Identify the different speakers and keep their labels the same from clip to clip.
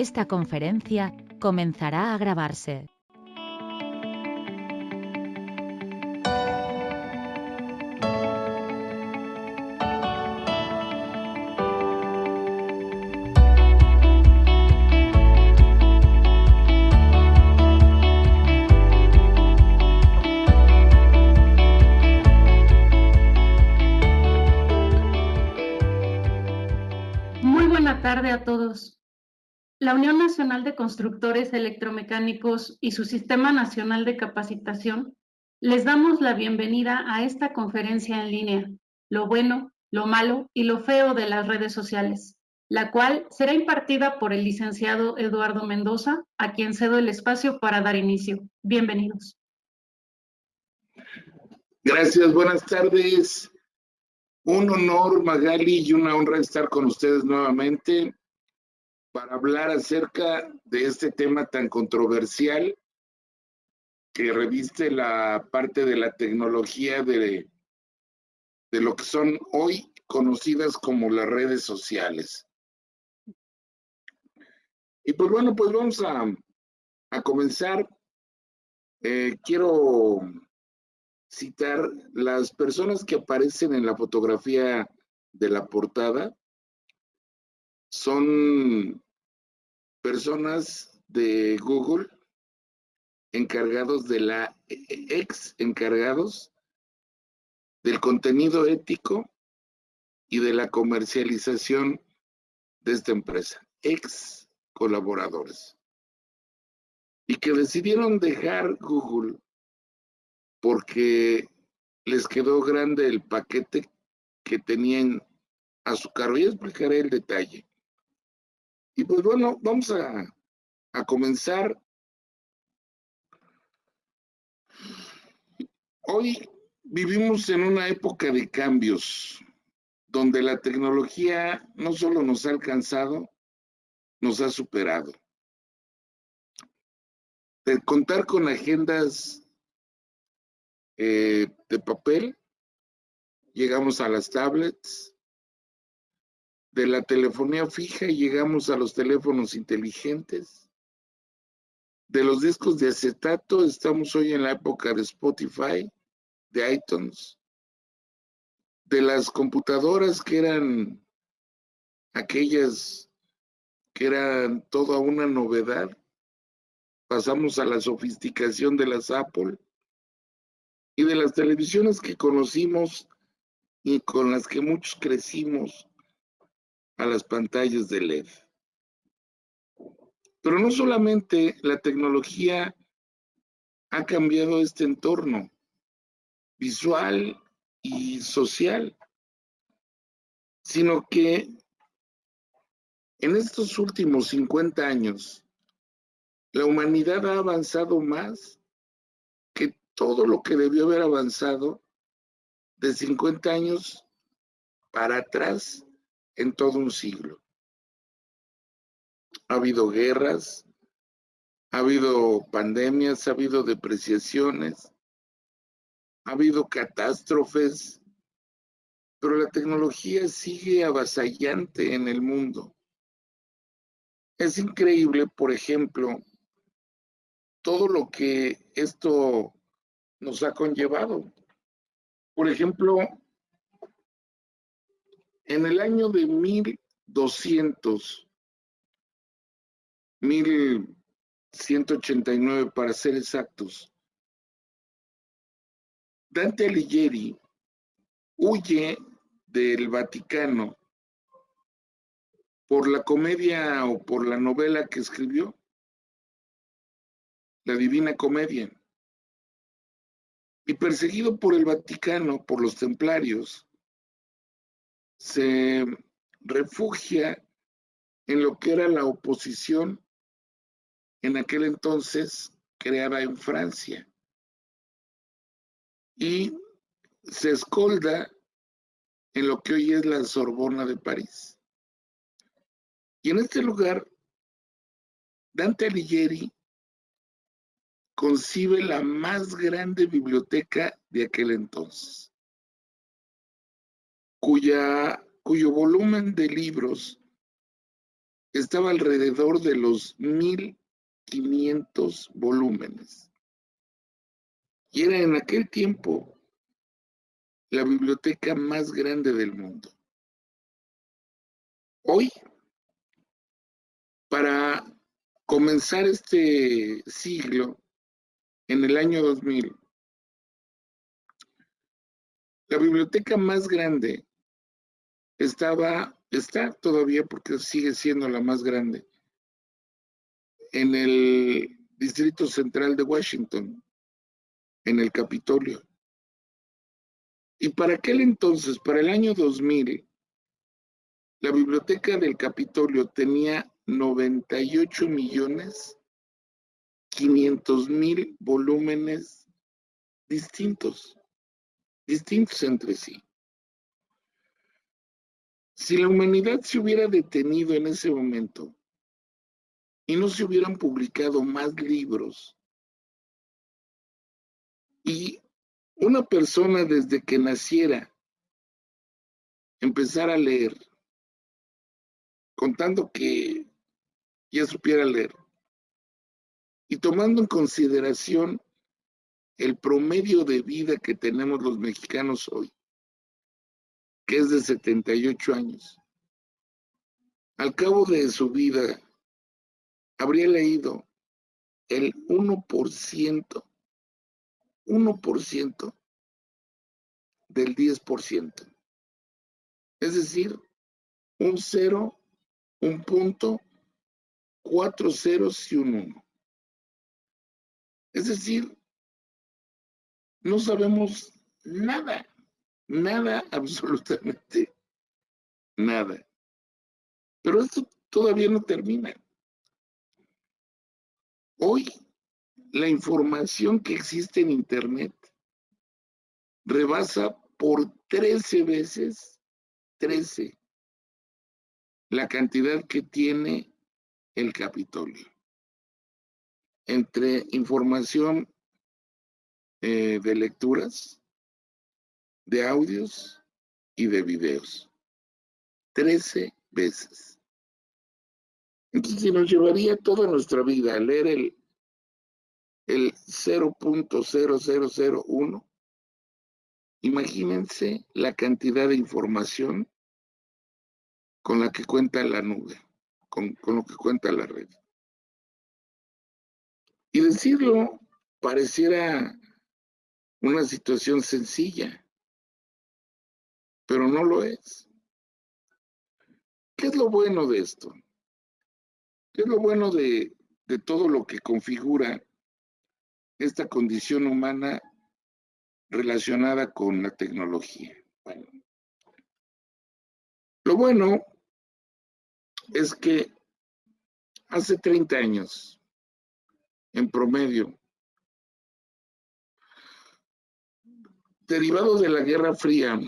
Speaker 1: Esta conferencia comenzará a grabarse.
Speaker 2: Muy buena tarde a todos. La Unión Nacional de Constructores Electromecánicos y su Sistema Nacional de Capacitación les damos la bienvenida a esta conferencia en línea, lo bueno, lo malo y lo feo de las redes sociales, la cual será impartida por el licenciado Eduardo Mendoza, a quien cedo el espacio para dar inicio. Bienvenidos.
Speaker 3: Gracias, buenas tardes. Un honor, Magali, y una honra estar con ustedes nuevamente para hablar acerca de este tema tan controversial que reviste la parte de la tecnología de lo que son hoy conocidas como las redes sociales. Y pues bueno, pues vamos a comenzar. Quiero citar las personas que aparecen en la fotografía de la portada. Son personas de Google encargados de ex encargados del contenido ético y de la comercialización de esta empresa, ex colaboradores, y que decidieron dejar Google porque les quedó grande el paquete que tenían a su cargo. Y explicaré el detalle. Y pues bueno, vamos a comenzar. Hoy vivimos en una época de cambios, donde la tecnología no solo nos ha alcanzado, nos ha superado. De contar con agendas de papel, llegamos a las tablets, de la telefonía fija llegamos a los teléfonos inteligentes, de los discos de acetato estamos hoy en la época de Spotify, de iTunes, de las computadoras que eran aquellas que eran toda una novedad, pasamos a la sofisticación de las Apple y de las televisiones que conocimos y con las que muchos crecimos, a las pantallas de LED. Pero no solamente la tecnología ha cambiado este entorno visual y social, sino que en estos últimos 50 años, la humanidad ha avanzado más que todo lo que debió haber avanzado de 50 años para atrás en todo un siglo. Ha habido guerras, ha habido pandemias, ha habido depreciaciones, ha habido catástrofes, pero la tecnología sigue avasallante en el mundo. Es increíble, por ejemplo, todo lo que esto nos ha conllevado. Por ejemplo, en el año de 1189 para ser exactos, Dante Alighieri huye del Vaticano por la comedia o por la novela que escribió, la Divina Comedia. Y perseguido por el Vaticano, por los templarios, se refugia en lo que era la oposición en aquel entonces creada en Francia. Y se escolda en lo que hoy es la Sorbona de París. Y en este lugar, Dante Alighieri concibe la más grande biblioteca de aquel entonces, cuyo volumen de libros estaba alrededor de los 1500 volúmenes. Y era en aquel tiempo la biblioteca más grande del mundo. Hoy, para comenzar este siglo, en el año 2000, la biblioteca más grande está todavía, porque sigue siendo la más grande, en el Distrito Central de Washington, en el Capitolio. Y para aquel entonces, para el año 2000, la biblioteca del Capitolio tenía 98.500.000 volúmenes distintos entre sí. Si la humanidad se hubiera detenido en ese momento y no se hubieran publicado más libros, y una persona desde que naciera empezara a leer, contando que ya supiera leer, y tomando en consideración el promedio de vida que tenemos los mexicanos hoy, que es de 78 años, al cabo de su vida habría leído el 1% del 10%. Es decir, un 0, un punto, 4 ceros y un 1. Es decir, no sabemos nada, absolutamente nada. Pero esto todavía no termina. Hoy, la información que existe en Internet rebasa por 13 veces, 13, la cantidad que tiene el Capitolio. Entre información de lecturas, de audios y de videos. 13 veces. Entonces, si nos llevaría toda nuestra vida a leer el 0.0001, imagínense la cantidad de información con la que cuenta la nube, con lo que cuenta la red. Y decirlo pareciera una situación sencilla, pero no lo es. ¿Qué es lo bueno de esto? ¿Qué es lo bueno de todo lo que configura esta condición humana relacionada con la tecnología? Bueno, lo bueno es que hace 30 años, en promedio, derivado de la Guerra Fría,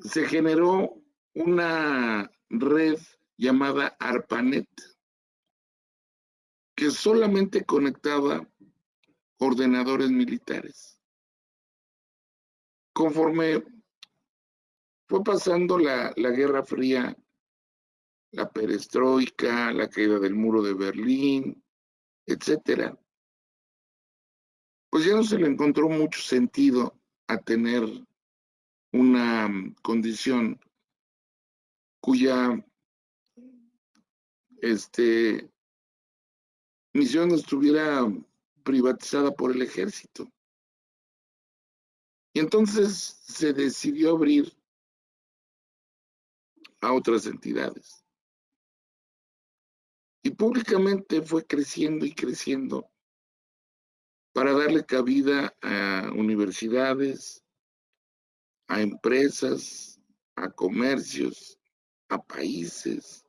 Speaker 3: se generó una red llamada ARPANET, que solamente conectaba ordenadores militares. Conforme fue pasando la Guerra Fría, la perestroika, la caída del muro de Berlín, etcétera, pues ya no se le encontró mucho sentido a tener una condición cuya misión estuviera privatizada por el ejército. Y entonces se decidió abrir a otras entidades. Y públicamente fue creciendo y creciendo para darle cabida a universidades, a empresas, a comercios, a países.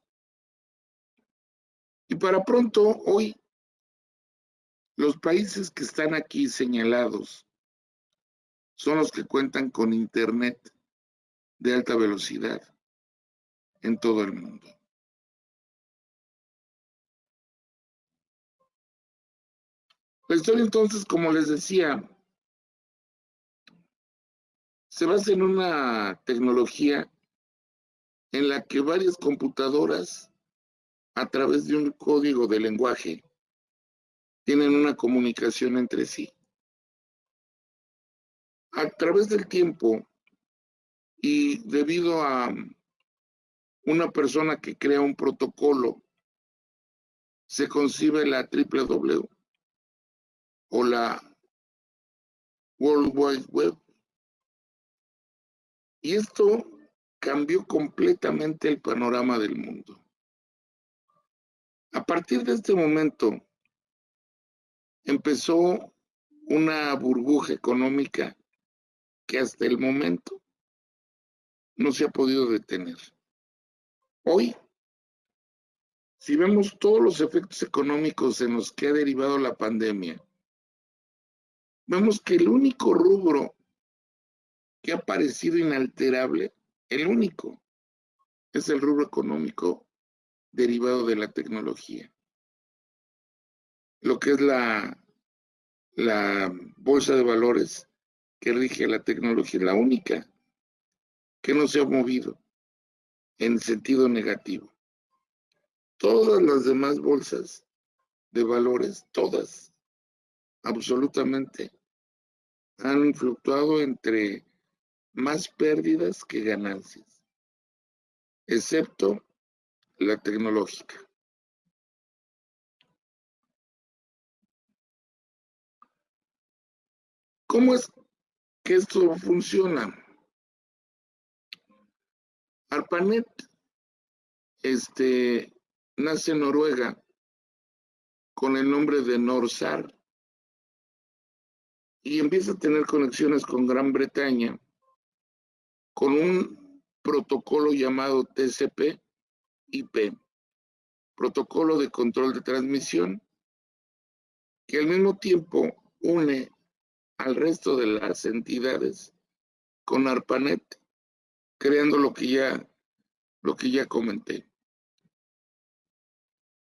Speaker 3: Y para pronto, hoy, los países que están aquí señalados son los que cuentan con Internet de alta velocidad en todo el mundo. La historia entonces, como les decía, se basa en una tecnología en la que varias computadoras a través de un código de lenguaje, tienen una comunicación entre sí. A través del tiempo y debido a una persona que crea un protocolo, se concibe la WW o la World Wide Web. Y esto cambió completamente el panorama del mundo. A partir de este momento empezó una burbuja económica que hasta el momento no se ha podido detener. Hoy, si vemos todos los efectos económicos en los que ha derivado la pandemia, vemos que el único rubro que ha parecido inalterable, el único, es el rubro económico derivado de la tecnología. Lo que es la bolsa de valores que rige la tecnología, es la única que no se ha movido en sentido negativo. Todas las demás bolsas de valores, todas, absolutamente, han fluctuado entre más pérdidas que ganancias, excepto la tecnológica. ¿Cómo es que esto funciona? ARPANET nace en Noruega con el nombre de NorSAR y empieza a tener conexiones con Gran Bretaña con un protocolo llamado TCP/IP, protocolo de control de transmisión, que al mismo tiempo une al resto de las entidades con ARPANET, creando lo que ya comenté.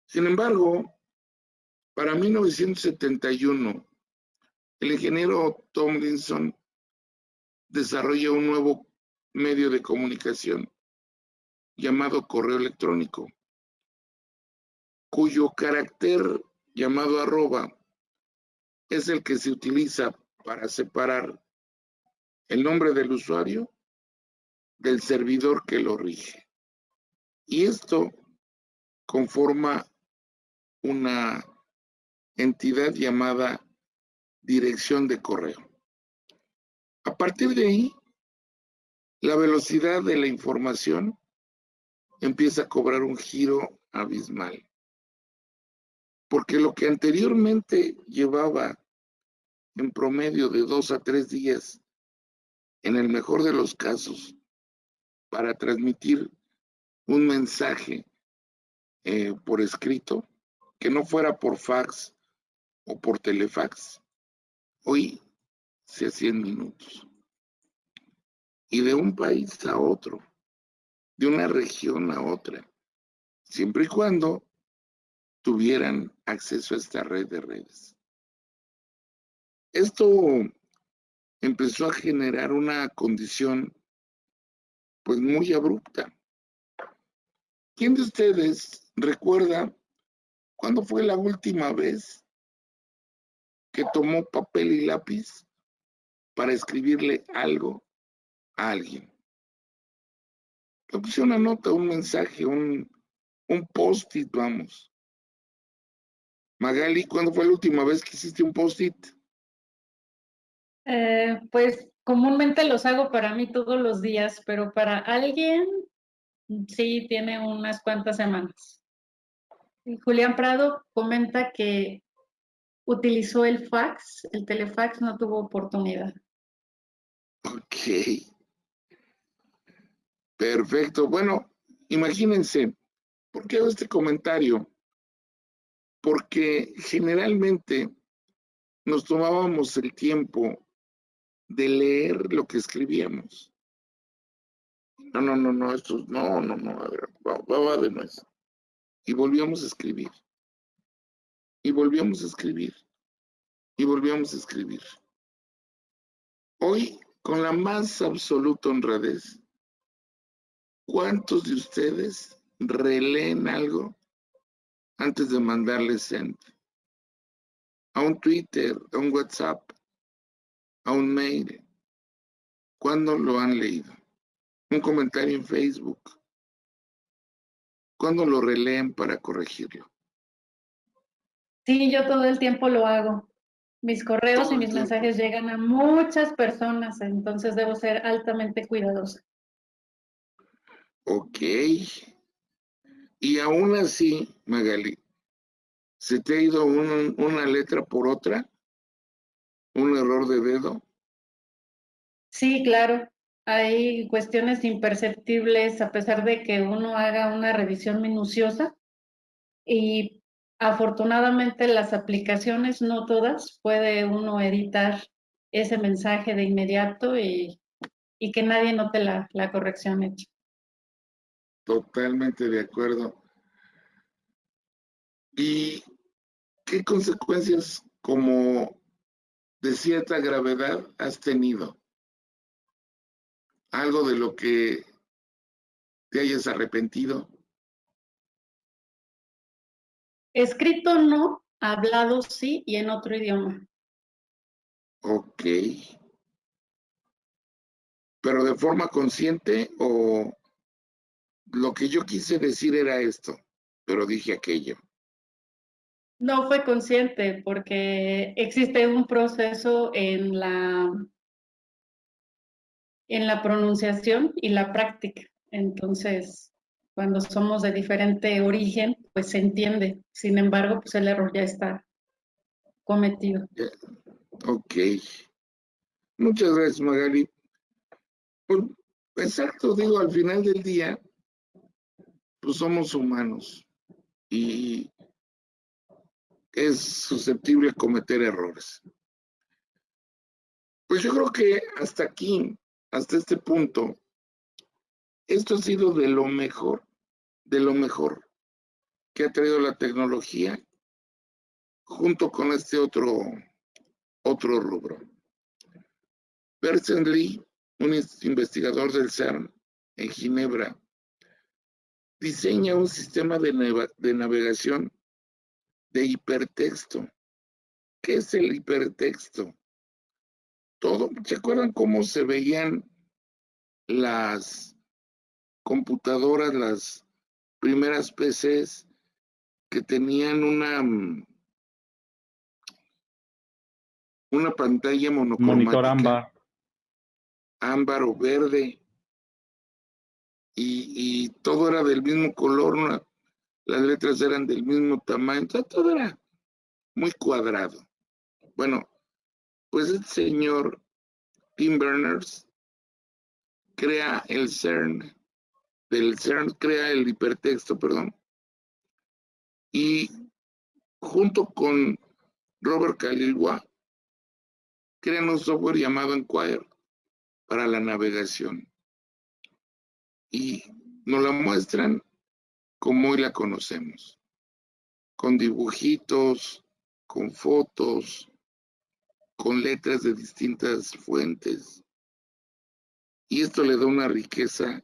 Speaker 3: Sin embargo, para 1971, el ingeniero Tomlinson desarrolla un nuevo medio de comunicación llamado correo electrónico, cuyo carácter llamado arroba es el que se utiliza para separar el nombre del usuario del servidor que lo rige. Y esto conforma una entidad llamada dirección de correo. A partir de ahí, la velocidad de la información empieza a cobrar un giro abismal. Porque lo que anteriormente llevaba en promedio de 2 a 3 días, en el mejor de los casos, para transmitir un mensaje por escrito, que no fuera por fax o por telefax, hoy se hacía en minutos. Y de un país a otro, de una región a otra, siempre y cuando tuvieran acceso a esta red de redes. Esto empezó a generar una condición pues muy abrupta. ¿Quién de ustedes recuerda cuándo fue la última vez que tomó papel y lápiz para escribirle algo a alguien? Le puse una nota, un mensaje, un post-it, vamos. Magali, ¿cuándo fue la última vez que hiciste un post-it?
Speaker 2: Pues comúnmente los hago para mí todos los días, pero para alguien sí tiene unas cuantas semanas. Y Julián Prado comenta que utilizó el fax, el telefax no tuvo oportunidad.
Speaker 3: Ok, perfecto. Bueno, imagínense, ¿por qué hago este comentario? Porque generalmente nos tomábamos el tiempo de leer lo que escribíamos. No, esto, no, a ver, va de nuez. Y volvíamos a escribir. Y volvíamos a escribir. Y volvíamos a escribir. Hoy, con la más absoluta honradez, ¿cuántos de ustedes releen algo antes de mandarle send. A un Twitter, a un WhatsApp, a un mail. ¿Cuándo lo han leído? Un comentario en Facebook. ¿Cuándo lo releen para corregirlo?
Speaker 2: Sí, yo todo el tiempo lo hago. Mis correos
Speaker 3: Todo
Speaker 2: y
Speaker 3: el
Speaker 2: mis
Speaker 3: tiempo.
Speaker 2: mensajes llegan a muchas personas, entonces debo ser altamente cuidadosa.
Speaker 3: Ok. Y aún así, Magali, ¿se te ha ido una letra por otra? ¿Un error de dedo?
Speaker 2: Sí, claro. Hay cuestiones imperceptibles a pesar de que uno haga una revisión minuciosa y afortunadamente las aplicaciones, no todas, puede uno editar ese mensaje de inmediato y que nadie note la corrección hecha.
Speaker 3: Totalmente de acuerdo. ¿Y qué consecuencias como de cierta gravedad has tenido? ¿Algo de lo que te hayas arrepentido?
Speaker 2: Escrito no, hablado sí y en otro idioma.
Speaker 3: Ok. ¿Pero de forma consciente o lo que yo quise decir era esto, pero dije aquello?
Speaker 2: No fue consciente porque existe un proceso en la pronunciación y la práctica. Entonces, cuando somos de diferente origen, pues se entiende. Sin embargo, pues el error ya está cometido.
Speaker 3: Ok. Muchas gracias, Magali. Pues, exacto, digo, al final del día, pues somos humanos y es susceptible a cometer errores. Pues yo creo que hasta aquí, hasta este punto, esto ha sido de lo mejor que ha traído la tecnología junto con este otro rubro. Persen Lee, un investigador del CERN en Ginebra, diseña un sistema de navegación de hipertexto. ¿Qué es el hipertexto? ¿Se acuerdan cómo se veían las computadoras, las primeras PCs que tenían una pantalla
Speaker 4: Monitor
Speaker 3: monocromática, ámbar o verde, y todo era del mismo color, las letras eran del mismo tamaño, todo era muy cuadrado? Bueno, pues el señor Tim Berners crea el CERN, del CERN crea el hipertexto, perdón, y junto con Robert Kaliwa crean un software llamado Enquire para la navegación. Y nos la muestran como hoy la conocemos, con dibujitos, con fotos, con letras de distintas fuentes. Y esto le da una riqueza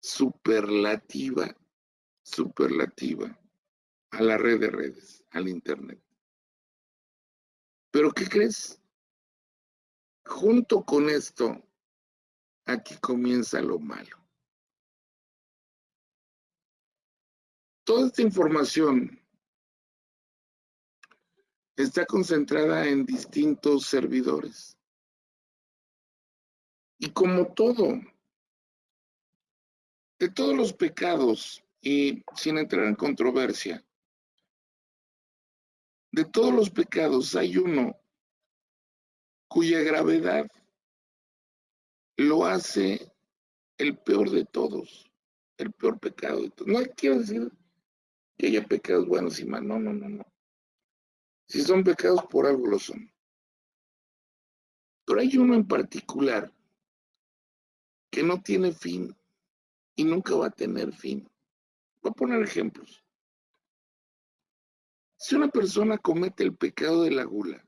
Speaker 3: superlativa a la red de redes, al Internet. Pero ¿qué crees? Junto con esto, aquí comienza lo malo. Toda esta información está concentrada en distintos servidores. Y como todo, de todos los pecados, y sin entrar en controversia, de todos los pecados hay uno cuya gravedad lo hace el peor de todos, el peor pecado de todos. No quiero decir que haya pecados buenos y malos, no. Si son pecados, por algo lo son. Pero hay uno en particular que no tiene fin y nunca va a tener fin. Voy a poner ejemplos. Si una persona comete el pecado de la gula,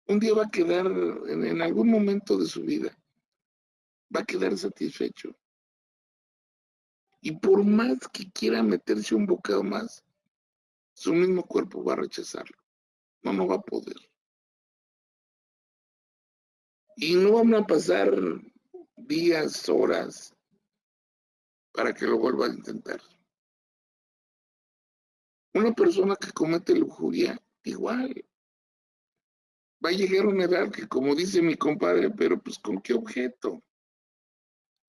Speaker 3: un día va a quedar, en algún momento de su vida, va a quedar satisfecho. Y por más que quiera meterse un bocado más, su mismo cuerpo va a rechazarlo. No va a poder. Y no van a pasar días, horas, para que lo vuelva a intentar. Una persona que comete lujuria, igual. Va a llegar a una edad que, como dice mi compadre, pero pues ¿con qué objeto?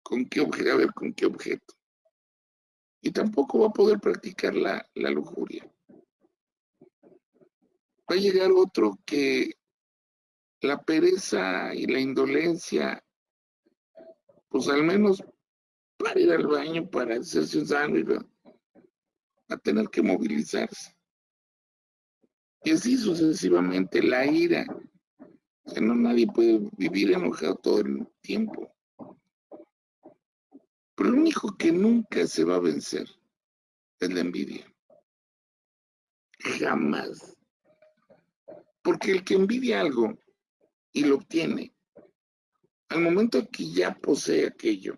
Speaker 3: ¿Con qué objeto? A ver, ¿con qué objeto? Y tampoco va a poder practicar la lujuria. Va a llegar otro que la pereza y la indolencia, pues al menos para ir al baño, para hacerse un sándwich, va a tener que movilizarse. Y así sucesivamente, la ira. O sea, no, nadie puede vivir enojado todo el tiempo. Pero lo único que nunca se va a vencer es la envidia. Jamás. Porque el que envidia algo y lo obtiene, al momento que ya posee aquello,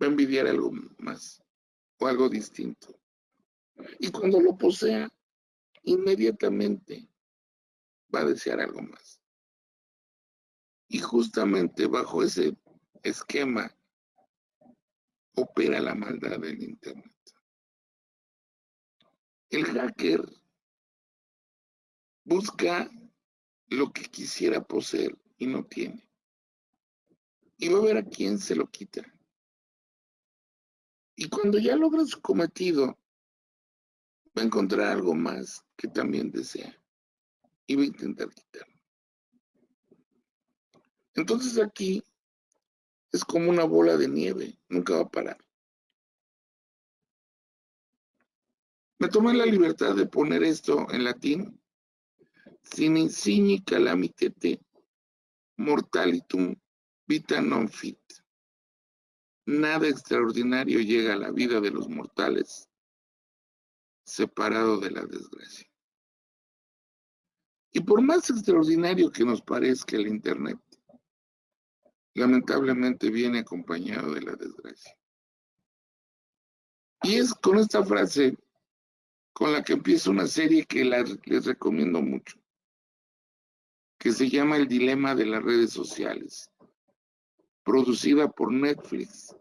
Speaker 3: va a envidiar algo más o algo distinto. Y cuando lo posea, inmediatamente va a desear algo más. Y justamente bajo ese esquema opera la maldad del Internet. El hacker busca lo que quisiera poseer y no tiene. Y va a ver a quién se lo quita. Y cuando ya logra su cometido, va a encontrar algo más que también desea. Y va a intentar quitarlo. Entonces aquí es como una bola de nieve, nunca va a parar. Me tomé la libertad de poner esto en latín. Sin insigni calamitete mortalitum vita non fit. Nada extraordinario llega a la vida de los mortales separado de la desgracia. Y por más extraordinario que nos parezca el Internet, lamentablemente viene acompañado de la desgracia. Y es con esta frase con la que empieza una serie que les recomiendo mucho, que se llama El dilema de las redes sociales, producida por Netflix,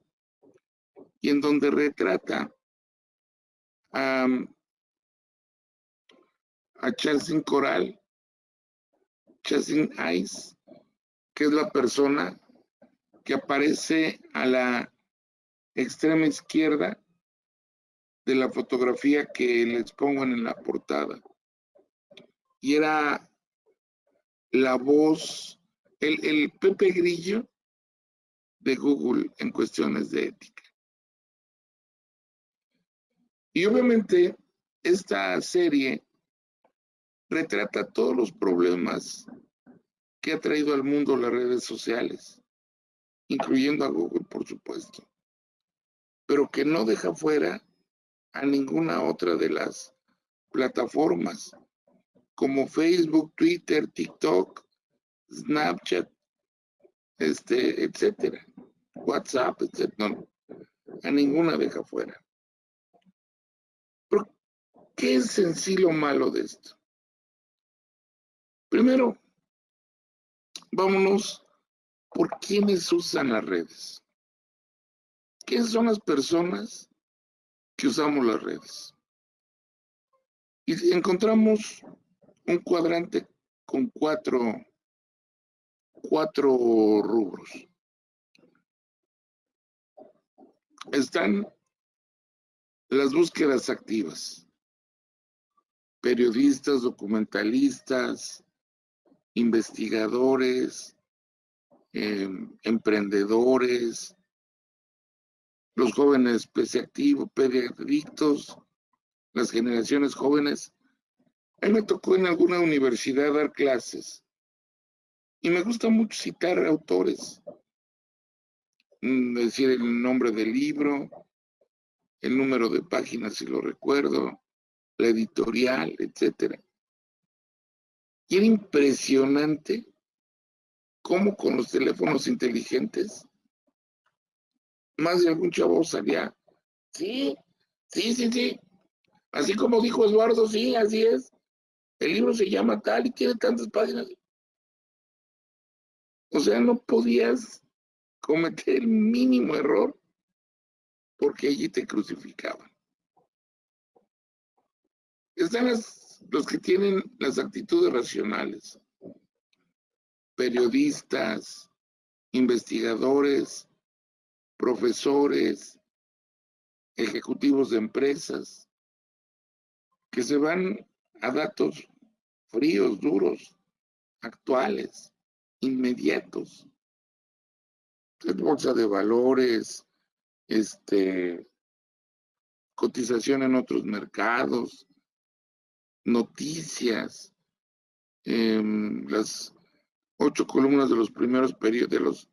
Speaker 3: y en donde retrata a Chasing Coral, Chasing Ice, que es la persona que aparece a la extrema izquierda de la fotografía que les pongo en la portada. Y era la voz, el Pepe Grillo de Google en cuestiones de ética. Y obviamente esta serie retrata todos los problemas que ha traído al mundo las redes sociales, incluyendo a Google, por supuesto, pero que no deja fuera a ninguna otra de las plataformas como Facebook, Twitter, TikTok, Snapchat, etcétera, WhatsApp, etcétera. No, a ninguna deja fuera. ¿Pero qué es en sí lo malo de esto? Primero, vámonos por quiénes usan las redes. ¿Quiénes son las personas que usamos las redes? Y encontramos un cuadrante con cuatro rubros. Están las búsquedas activas, periodistas, documentalistas, investigadores, emprendedores, los jóvenes pediadictos, las generaciones jóvenes. A mí me tocó en alguna universidad dar clases y me gusta mucho citar autores, decir el nombre del libro, el número de páginas si lo recuerdo, la editorial, etcétera. Y era impresionante cómo con los teléfonos inteligentes más de algún chavo salía, sí, Así como dijo Eduardo, sí, así es. El libro se llama tal y tiene tantas páginas. O sea, no podías cometer el mínimo error porque allí te crucificaban. Están los que tienen las actitudes racionales, periodistas, investigadores, profesores, ejecutivos de empresas, que se van a datos fríos, duros, actuales, inmediatos. Bolsa de valores, cotización en otros mercados, noticias, las 8 columnas de los primeros de los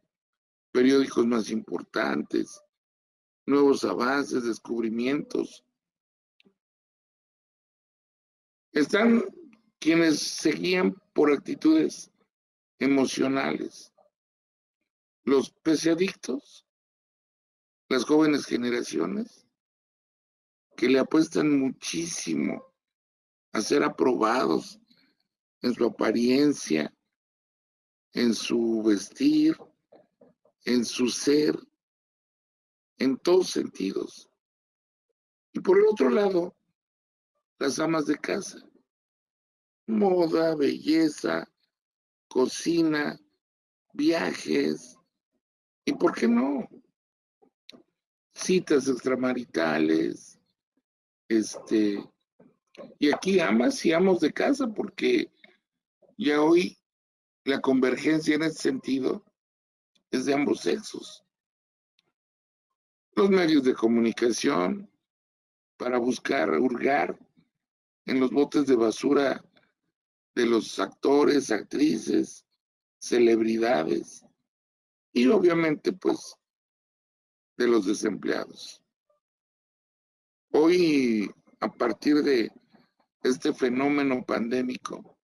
Speaker 3: periódicos más importantes, nuevos avances, descubrimientos. Están quienes se guían por actitudes emocionales, los peseadictos, las jóvenes generaciones, que le apuestan muchísimo a ser aprobados en su apariencia, en su vestir, en su ser, en todos sentidos. Y por el otro lado, las amas de casa, moda, belleza, cocina, viajes, y por qué no, citas extramaritales, y aquí amas y amos de casa, porque ya hoy la convergencia en ese sentido es de ambos sexos. Los medios de comunicación para buscar, hurgar en los botes de basura de los actores, actrices, celebridades y obviamente pues de los desempleados. Hoy, a partir de este fenómeno pandémico,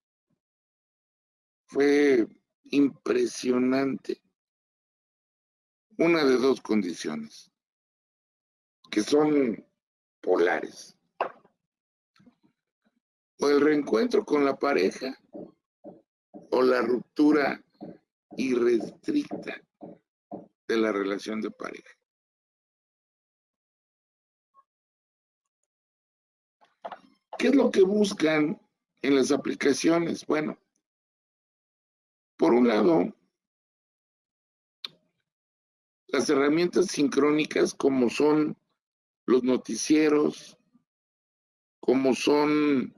Speaker 3: fue impresionante una de dos condiciones que son polares: o el reencuentro con la pareja o la ruptura irrestricta de la relación de pareja. ¿Qué es lo que buscan en las aplicaciones? Bueno, por un lado, las herramientas sincrónicas como son los noticieros, como son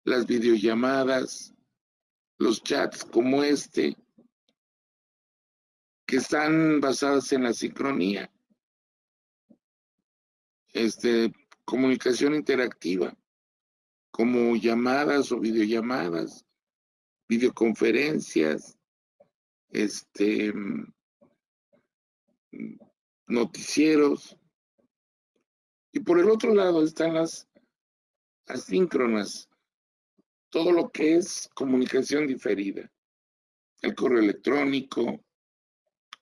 Speaker 3: las videollamadas, los chats como que están basadas en la sincronía, comunicación interactiva, como llamadas o videollamadas, videoconferencias, noticieros. Y por el otro lado están las asíncronas, todo lo que es comunicación diferida, el correo electrónico,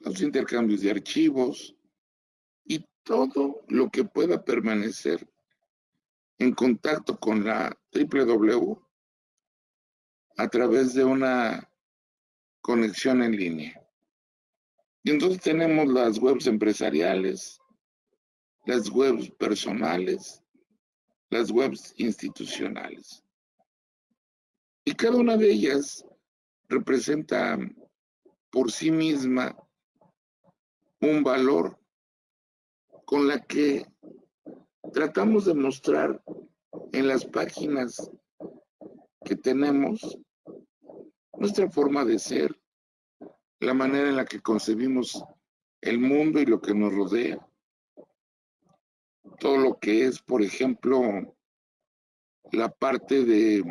Speaker 3: los intercambios de archivos y todo lo que pueda permanecer en contacto con la www a través de una conexión en línea. Y entonces tenemos las webs empresariales, las webs personales, las webs institucionales. Y cada una de ellas representa por sí misma un valor con la que tratamos de mostrar en las páginas que tenemos nuestra forma de ser, la manera en la que concebimos el mundo y lo que nos rodea. Todo lo que es, por ejemplo, la parte de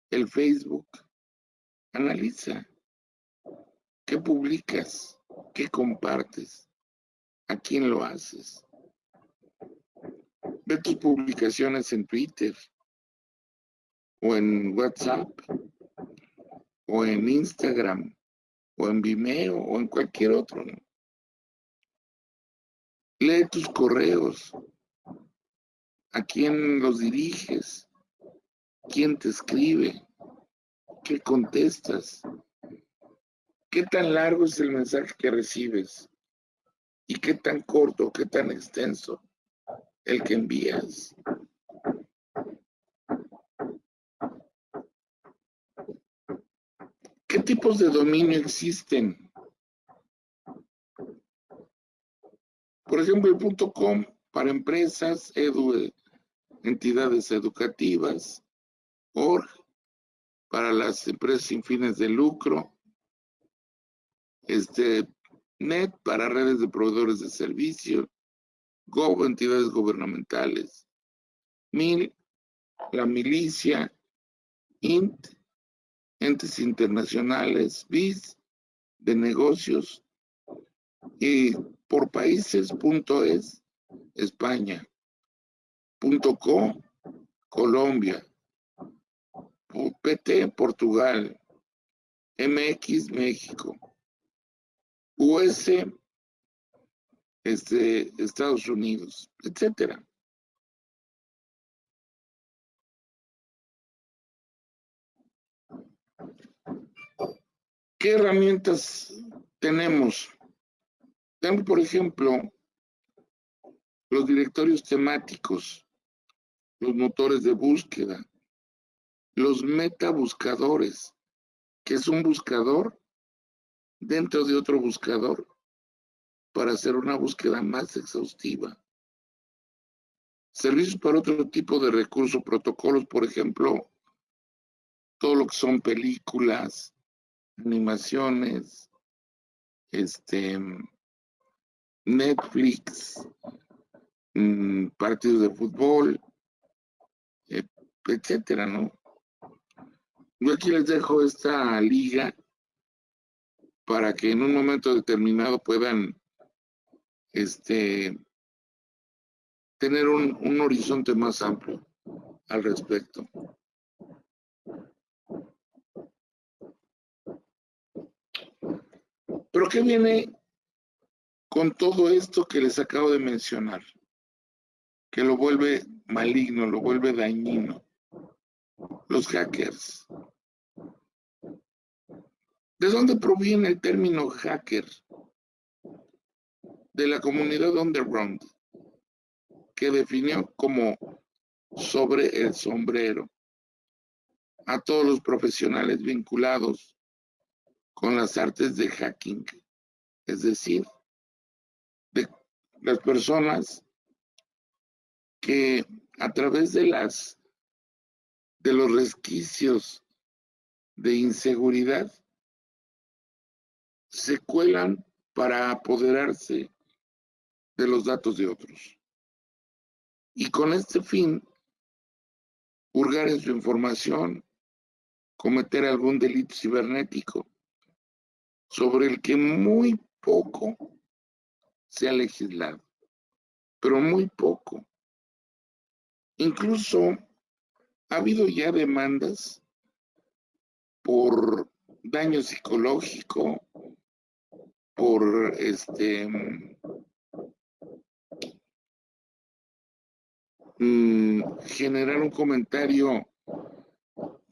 Speaker 3: el Facebook. Analiza qué publicas, qué compartes, a quién lo haces. Ve tus publicaciones en Twitter o en WhatsApp o en Instagram o en Vimeo o en cualquier otro, ¿no? Lee tus correos, ¿A quién los diriges? ¿Quién te escribe? ¿Qué contestas? ¿Qué tan largo es el mensaje que recibes? ¿Y qué tan corto, qué tan extenso el que envías? ¿Qué tipos de dominio existen? Por ejemplo, el .com para empresas, entidades educativas, org para las empresas sin fines de lucro, net para redes de proveedores de servicio, gov, entidades gubernamentales, mil, la milicia, int, entes internacionales, biz, de negocios, y por países, .es, España, .co, Colombia, PT, Portugal, MX, México, US, Estados Unidos, etcétera. ¿Qué herramientas tenemos? Tenemos, por ejemplo, los directorios temáticos, los motores de búsqueda, los metabuscadores, que es un buscador dentro de otro buscador para hacer una búsqueda más exhaustiva. Servicios para otro tipo de recursos, protocolos, por ejemplo, todo lo que son películas, animaciones, Netflix, partidos de fútbol, etcétera, ¿no? Yo aquí les dejo esta liga para que en un momento determinado puedan tener un horizonte más amplio al respecto. Pero ¿qué viene con todo esto que les acabo de mencionar? Que lo vuelve maligno, lo vuelve dañino. Los hackers. ¿De dónde proviene el término hacker? De la comunidad underground, que definió como sobre el sombrero a todos los profesionales vinculados con las artes de hacking, es decir, de las personas que a través de los resquicios de inseguridad se cuelan para apoderarse de los datos de otros. Y con este fin, hurgar en su información, cometer algún delito cibernético sobre el que muy poco se ha legislado, pero muy poco. Incluso ha habido ya demandas por daño psicológico, por generar un comentario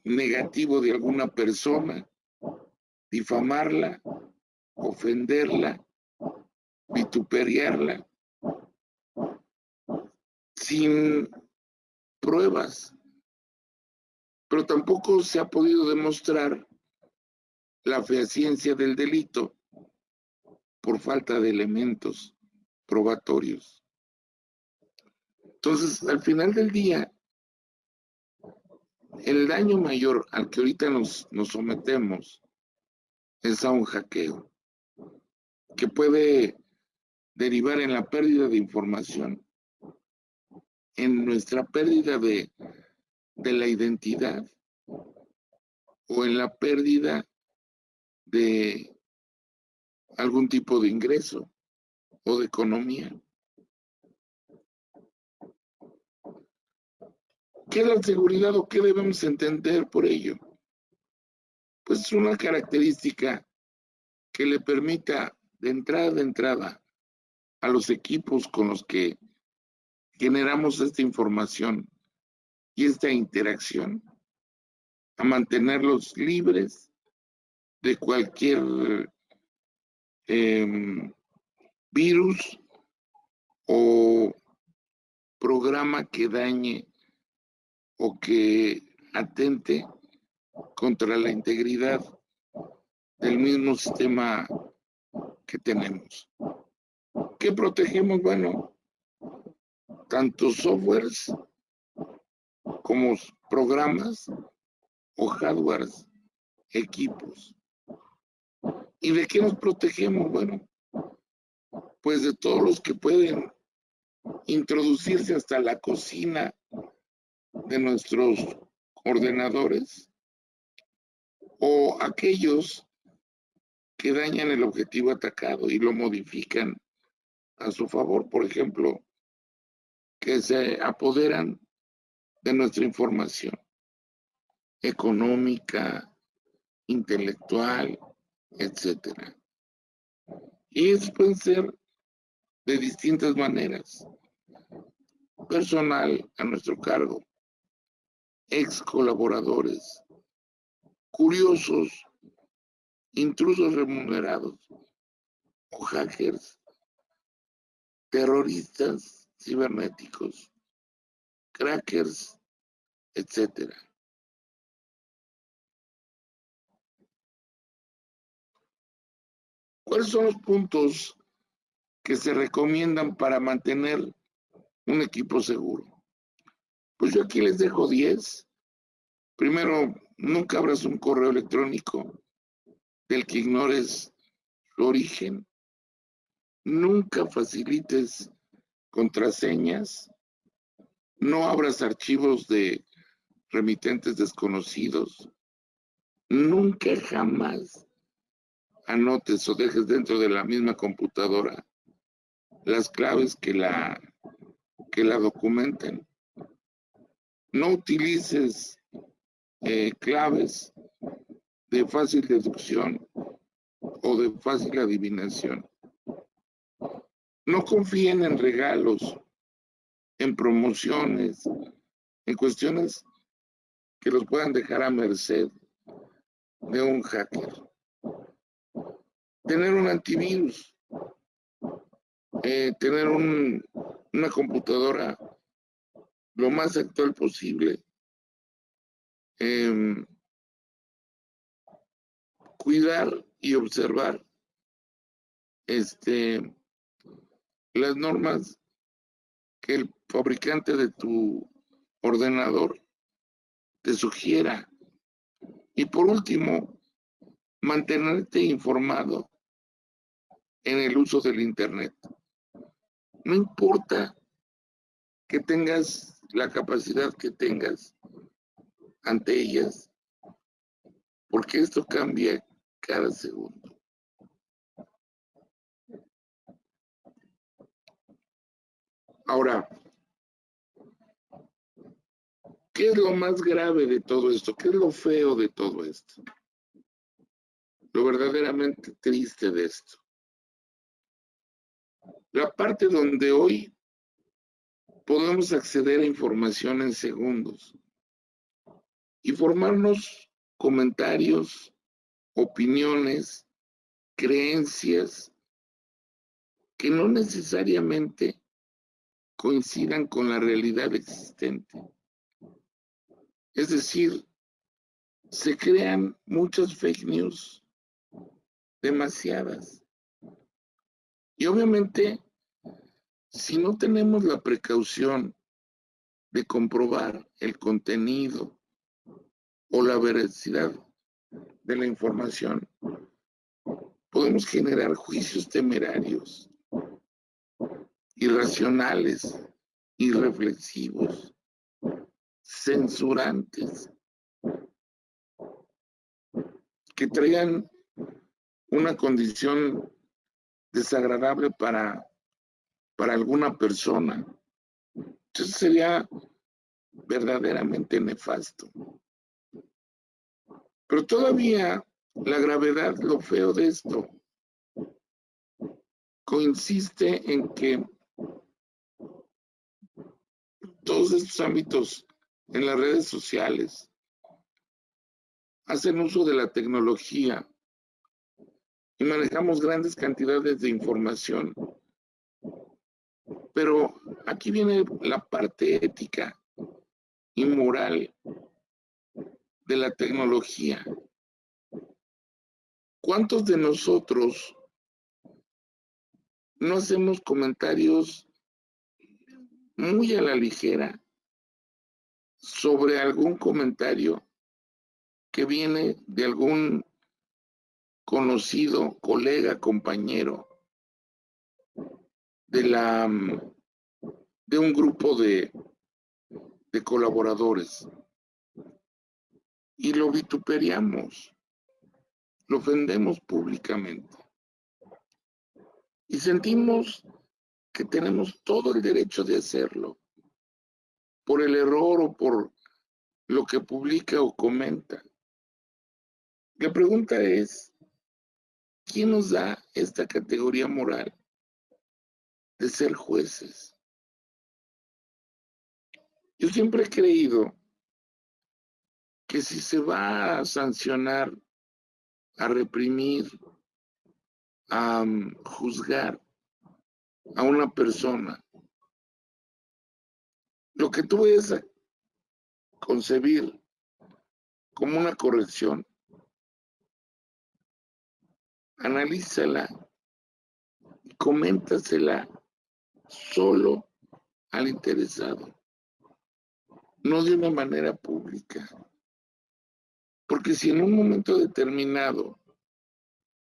Speaker 3: negativo de alguna persona, difamarla, ofenderla, vituperiarla, sin pruebas. Pero tampoco se ha podido demostrar la fehaciencia del delito por falta de elementos probatorios. Entonces, al final del día, el daño mayor al que ahorita nos sometemos es a un hackeo, que puede derivar en la pérdida de información, en nuestra pérdida de la identidad o en la pérdida de algún tipo de ingreso o de economía. ¿Qué es la seguridad o qué debemos entender por ello? Pues es una característica que le permita de entrada a los equipos con los que generamos esta información y esta interacción, a mantenerlos libres de cualquier virus o programa que dañe o que atente contra la integridad del mismo sistema que tenemos. ¿Qué protegemos? Bueno, tanto softwares como programas o hardwares, equipos. ¿Y de qué nos protegemos? Bueno, pues de todos los que pueden introducirse hasta la cocina de nuestros ordenadores o aquellos que dañan el objetivo atacado y lo modifican a su favor, por ejemplo, que se apoderan de nuestra información económica, intelectual, etcétera. Y eso puede ser de distintas maneras. Personal a nuestro cargo, ex colaboradores, curiosos, intrusos remunerados o hackers, terroristas cibernéticos, crackers, etcétera. ¿Cuáles son los puntos que se recomiendan para mantener un equipo seguro? Pues yo aquí les dejo 10. Primero, nunca abras un correo electrónico del que ignores su origen. Nunca facilites contraseñas. No abras archivos de remitentes desconocidos. Nunca jamás anotes o dejes dentro de la misma computadora las claves que la documenten. No utilices claves de fácil deducción o de fácil adivinación. No confíen en regalos, en promociones, en cuestiones que los puedan dejar a merced de un hacker. Tener un antivirus, tener una computadora lo más actual posible, cuidar y observar las normas que el fabricante de tu ordenador te sugiera. Y por último, mantenerte informado en el uso del Internet. No importa que tengas la capacidad que tengas ante ellas, porque esto cambia cada segundo. Ahora, ¿qué es lo más grave de todo esto? ¿Qué es lo feo de todo esto? Lo verdaderamente triste de esto. La parte donde hoy podemos acceder a información en segundos y formarnos comentarios, opiniones, creencias que no necesariamente coincidan con la realidad existente. Es decir, se crean muchas fake news, demasiadas. Y obviamente, si no tenemos la precaución de comprobar el contenido o la veracidad de la información, podemos generar juicios temerarios, irracionales, irreflexivos, censurantes, que traigan una condición desagradable para alguna persona. Entonces sería verdaderamente nefasto. Pero todavía la gravedad, lo feo de esto, consiste en que todos estos ámbitos en las redes sociales hacen uso de la tecnología y manejamos grandes cantidades de información. Pero aquí viene la parte ética y moral de la tecnología. ¿Cuántos de nosotros no hacemos comentarios muy a la ligera sobre algún comentario que viene de algún conocido, colega, compañero de un grupo de colaboradores? Y lo vituperiamos, lo ofendemos públicamente. Y sentimos que tenemos todo el derecho de hacerlo, por el error o por lo que publica o comenta. La pregunta es, ¿quién nos da esta categoría moral de ser jueces? Yo siempre he creído que si se va a sancionar, a reprimir, a juzgar a una persona, lo que tú vayas a concebir como una corrección, analízala y coméntasela solo al interesado, no de una manera pública. Porque si en un momento determinado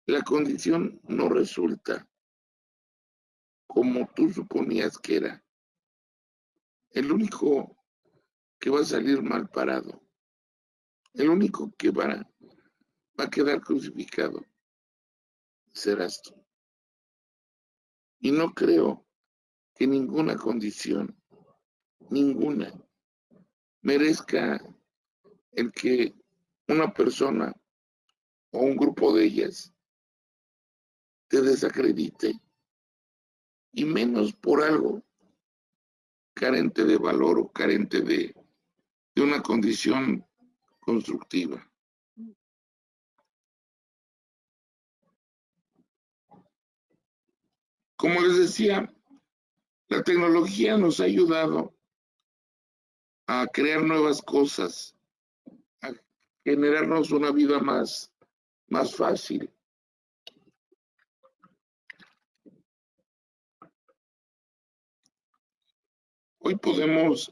Speaker 3: la condición no resulta como tú suponías que era, el único que va a salir mal parado, el único que va a quedar crucificado, serás tú. Y no creo que ninguna condición, ninguna, merezca el que una persona o un grupo de ellas te desacredite, y menos por algo carente de valor o carente de una condición constructiva. Como les decía, la tecnología nos ha ayudado a crear nuevas cosas, a generarnos una vida más fácil. Hoy podemos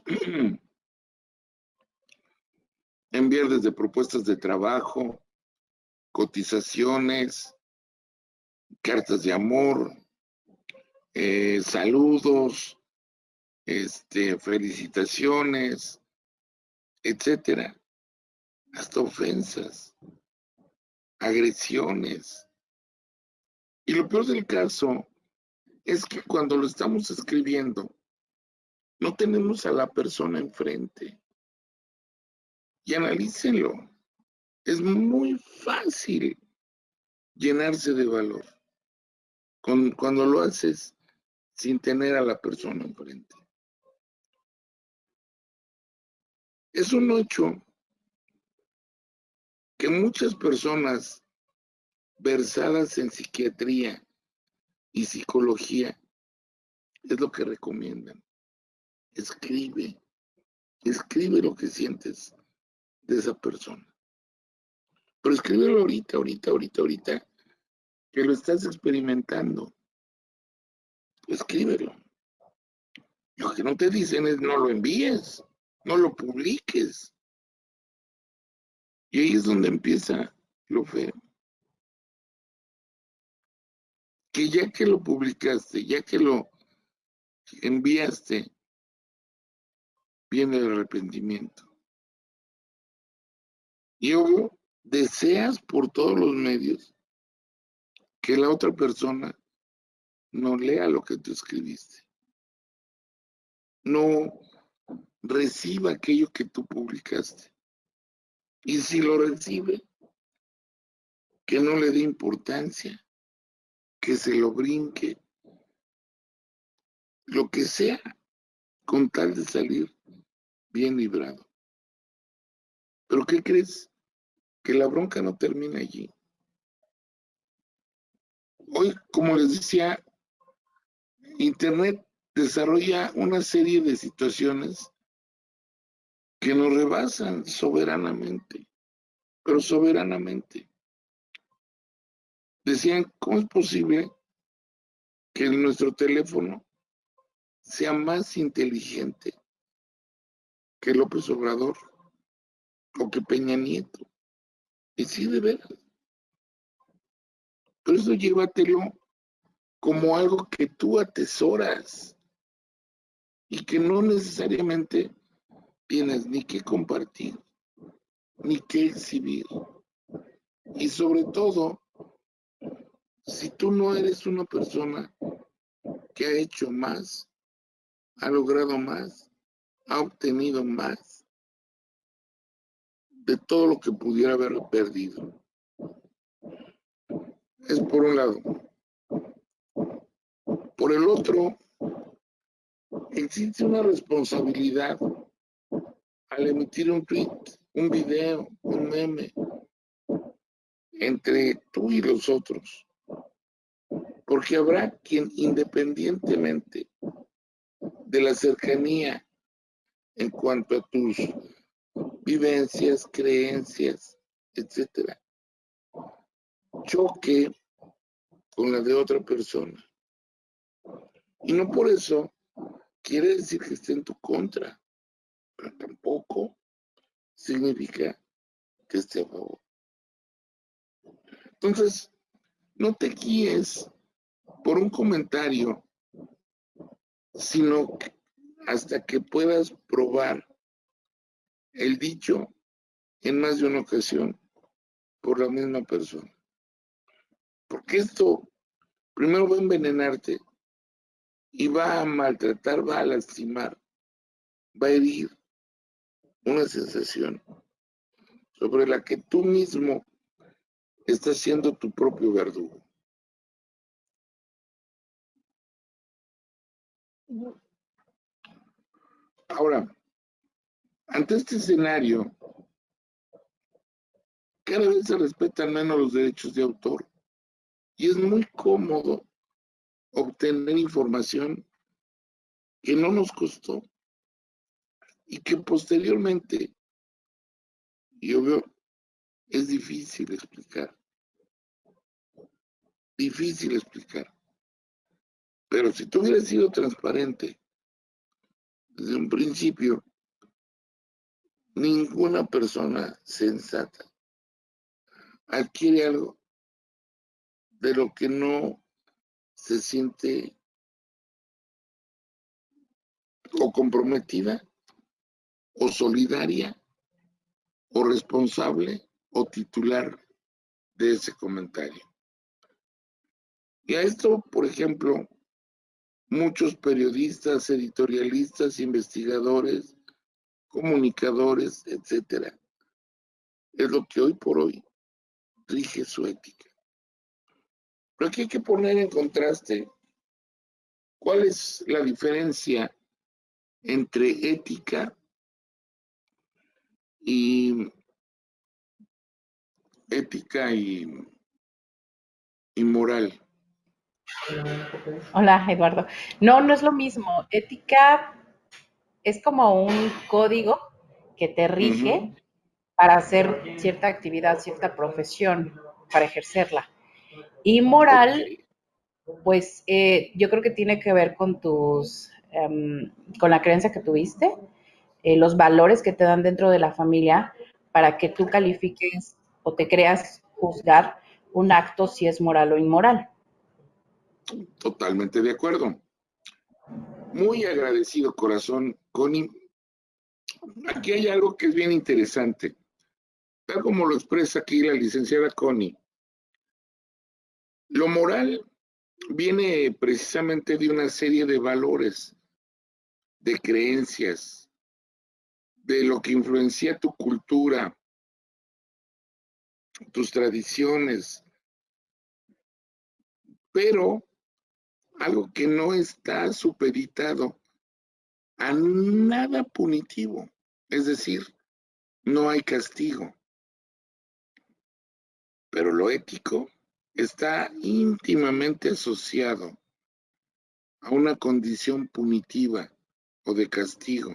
Speaker 3: enviar desde propuestas de trabajo, cotizaciones, cartas de amor, saludos, felicitaciones, etcétera, hasta ofensas, agresiones. Y lo peor del caso es que cuando lo estamos escribiendo, no tenemos a la persona enfrente. Y analícenlo. Es muy fácil llenarse de valor cuando lo haces sin tener a la persona enfrente. Es un hecho que muchas personas versadas en psiquiatría y psicología es lo que recomiendan. Escribe lo que sientes de esa persona. Pero escríbelo ahorita, que lo estás experimentando. Escríbelo. Lo que no te dicen es no lo envíes, no lo publiques. Y ahí es donde empieza lo feo. Que ya que lo publicaste, ya que lo enviaste, viene el arrepentimiento. Y obvio, deseas por todos los medios que la otra persona no lea lo que tú escribiste, no reciba aquello que tú publicaste. Y si lo recibe, que no le dé importancia, que se lo brinque, lo que sea, con tal de salir bien librado. Pero ¿qué crees? Que la bronca no termina allí. Hoy, como les decía, Internet desarrolla una serie de situaciones que nos rebasan soberanamente, pero soberanamente. Decían, ¿cómo es posible que nuestro teléfono sea más inteligente que López Obrador o que Peña Nieto? Y sí, de veras. Pero eso llévatelo como algo que tú atesoras y que no necesariamente tienes ni que compartir, ni que exhibir. Y sobre todo, si tú no eres una persona que ha hecho más, ha logrado más, ha obtenido más de todo lo que pudiera haber perdido. Es por un lado. Por el otro, existe una responsabilidad al emitir un tweet, un video, un meme, entre tú y los otros. Porque habrá quien, independientemente de la cercanía en cuanto a tus vivencias, creencias, etcétera, choque con la de otra persona. Y no por eso quiere decir que esté en tu contra, pero tampoco significa que esté a favor. Entonces, no te guíes por un comentario, sino hasta que puedas probar el dicho en más de una ocasión por la misma persona. Porque esto primero va a envenenarte y va a maltratar, va a lastimar, va a herir una sensación sobre la que tú mismo estás siendo tu propio verdugo. Ahora, ante este escenario, cada vez se respetan menos los derechos de autor y es muy cómodo obtener información que no nos costó y que posteriormente, y obvio, es difícil explicar. Difícil explicar. Pero si tú hubieras sido transparente desde un principio, ninguna persona sensata adquiere algo de lo que no se siente o comprometida, o solidaria, o responsable, o titular de ese comentario. Y a esto, por ejemplo, muchos periodistas, editorialistas, investigadores, comunicadores, etcétera, es lo que hoy por hoy rige su ética. Pero aquí hay que poner en contraste cuál es la diferencia entre ética y moral.
Speaker 4: Hola, Eduardo. No, no es lo mismo. Ética es como un código que te rige para hacer cierta actividad, cierta profesión, para ejercerla. Y moral, pues yo creo que tiene que ver con con la creencia que tuviste, los valores que te dan dentro de la familia para que tú califiques o te creas juzgar un acto si es moral o inmoral.
Speaker 3: Totalmente de acuerdo. Muy agradecido, corazón, Connie. Aquí hay algo que es bien interesante. Tal como lo expresa aquí la licenciada Connie, lo moral viene precisamente de una serie de valores, de creencias, de lo que influencia tu cultura, tus tradiciones, pero algo que no está supeditado a nada punitivo. Es decir, no hay castigo. Pero lo ético está íntimamente asociado a una condición punitiva o de castigo.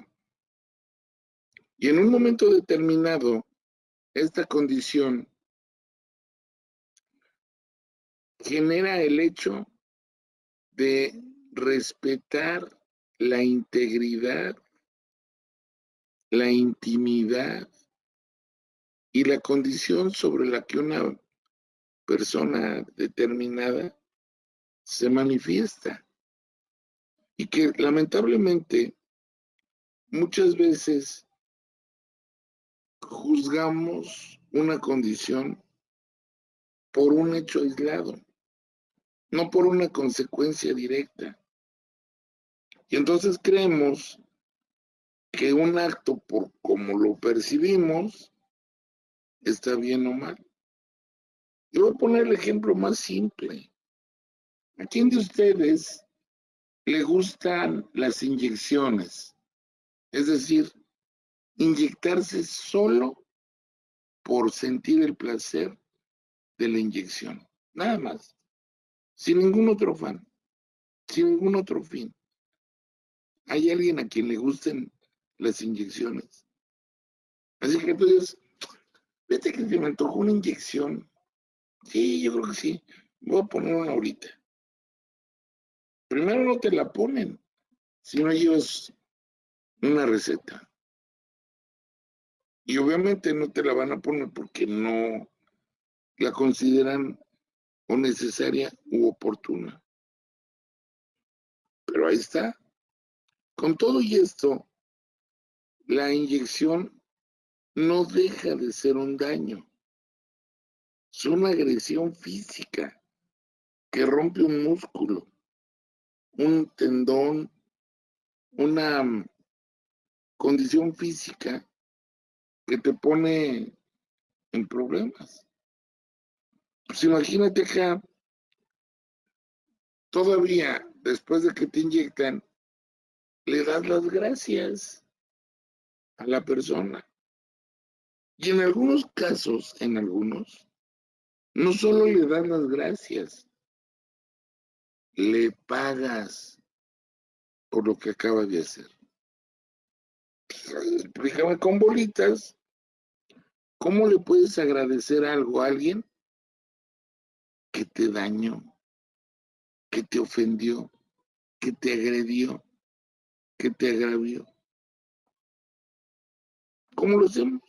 Speaker 3: Y en un momento determinado, esta condición genera el hecho de respetar la integridad, la intimidad y la condición sobre la que una persona determinada se manifiesta. Y que lamentablemente muchas veces juzgamos una condición por un hecho aislado, no por una consecuencia directa. Y entonces creemos que un acto, por como lo percibimos, está bien o mal. Yo voy a poner el ejemplo más simple. ¿A quién de ustedes le gustan las inyecciones? Es decir, inyectarse solo por sentir el placer de la inyección. Nada más. Sin ningún otro afán, sin ningún otro fin. ¿Hay alguien a quien le gusten las inyecciones? Así que entonces, vete que se me antojó una inyección. Sí, yo creo que sí. Voy a poner una ahorita. Primero no te la ponen si no llevas una receta. Y obviamente no te la van a poner porque no la consideran o necesaria u oportuna. Pero ahí está. Con todo y esto, la inyección no deja de ser un daño. Es una agresión física que rompe un músculo, un tendón, una condición física que te pone en problemas. Pues imagínate acá, todavía después de que te inyectan, le das las gracias a la persona. Y en algunos casos, no solo le das las gracias, le pagas por lo que acaba de hacer. Explícame con bolitas, ¿cómo le puedes agradecer algo a alguien que te dañó, que te ofendió, que te agredió, que te agravió? ¿Cómo lo hacemos?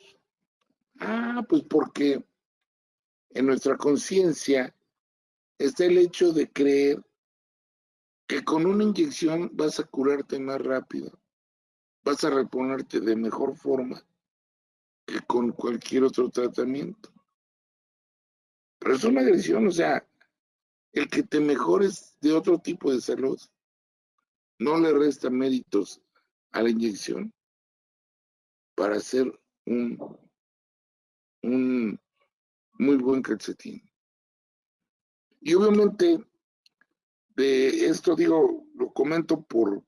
Speaker 3: Ah, pues porque en nuestra conciencia está el hecho de creer que con una inyección vas a curarte más rápido, vas a reponerte de mejor forma que con cualquier otro tratamiento. Pero es una agresión, o sea, el que te mejores de otro tipo de salud no le resta méritos a la inyección para hacer un muy buen calcetín. Y obviamente de esto digo, lo comento por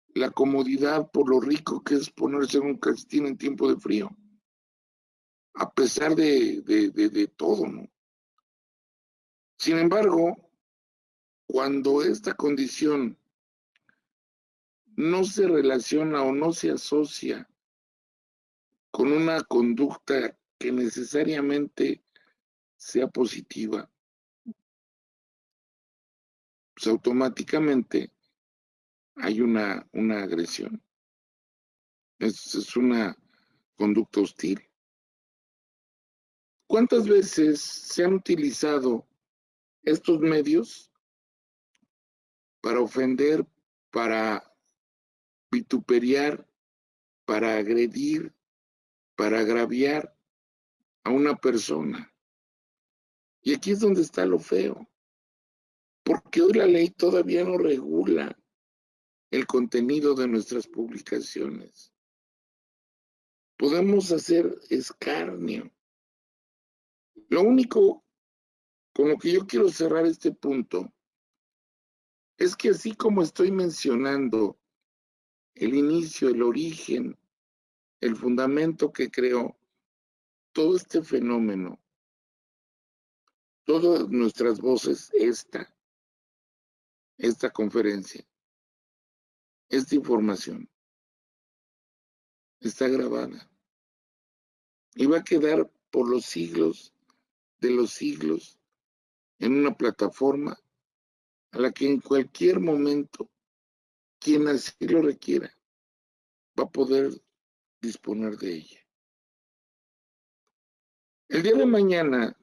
Speaker 3: la comodidad, por lo rico que es ponerse un calcetín en tiempo de frío, a pesar de todo, ¿no? Sin embargo, cuando esta condición no se relaciona o no se asocia con una conducta que necesariamente sea positiva, pues automáticamente hay una agresión. Es una conducta hostil. ¿Cuántas veces se han utilizado estos medios para ofender, para vituperiar, para agredir, para agraviar a una persona? Y aquí es donde está lo feo, porque hoy la ley todavía no regula el contenido de nuestras publicaciones. Podemos hacer escarnio. Lo único con lo que yo quiero cerrar este punto es que así como estoy mencionando el inicio, el origen el fundamento que creó todo este fenómeno, todas nuestras voces, esta conferencia, esta información, está grabada y va a quedar por los siglos de los siglos en una plataforma a la que en cualquier momento quien así lo requiera va a poder disponer de ella. El día de mañana,